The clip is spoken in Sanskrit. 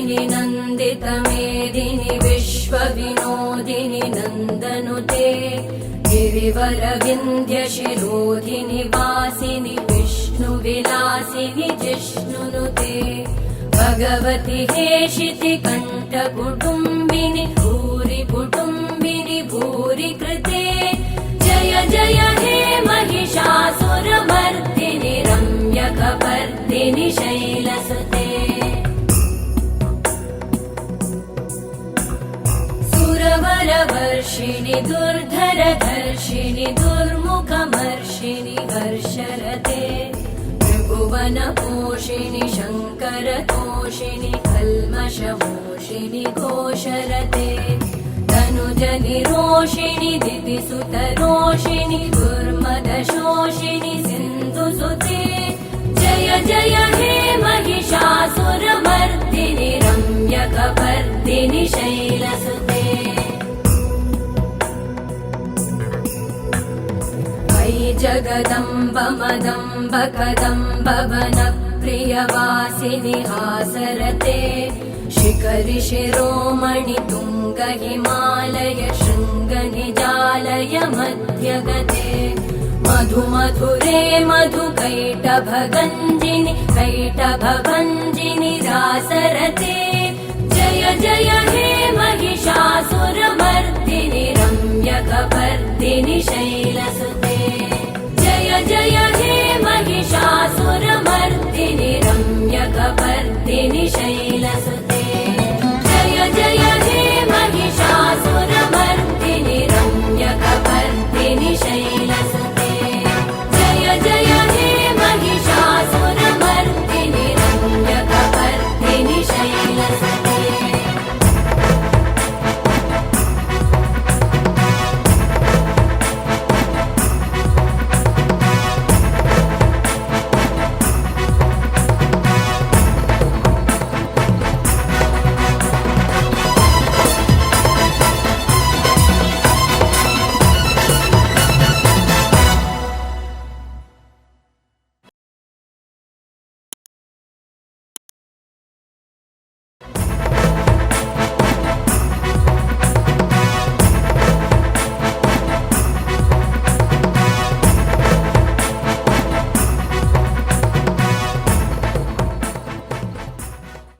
मेदिनि नन्दितमेदिनि विश्वविनोदिनि नन्दनुते गिरिवरविन्ध्यशिरोधिनि वासिनि विष्णुविलासिनि जिष्णुनुते भगवति हेशिति कण्ठकुटुम्बिनि भूरि कुटुम्बिनि भूरि कृते जय जय हे महिषासुरमर्दिनि रम्यकपर्दिनि शैलसुते सुरवरवर्षिणि दुर्धरधर्षिणि दुर्मुखमर्षिणि हर्षरते त्रिभुवनपोषिणि शङ्करतोषिणि कल्मषमोषिणि घोषरते तनुजनिरोषिणि दितिसुतरोषिणि दुर्मदशोषिणि सिन्धुसुते जय जय हे महिषासुरमर्दिनि रम्यकपर्दिनि शैलसुते अयि जगदम्ब मदम्ब कदम्ब वनप्रियवासिनि हासरते शिखरि शिरोमणि तुङ्ग हिमालय शृङ्गनिजालय मध्यगते मधु मधुरे मधुकैटभगञ्जिनि कैटभभञ्जिनि रासरते जय जय हे महिषासुरमर्दिनि रम्यकपर्दिनि शैलसुते जय जय हे महिषासुरमर्दिनि रम्यकपर्दिनि शैलसुते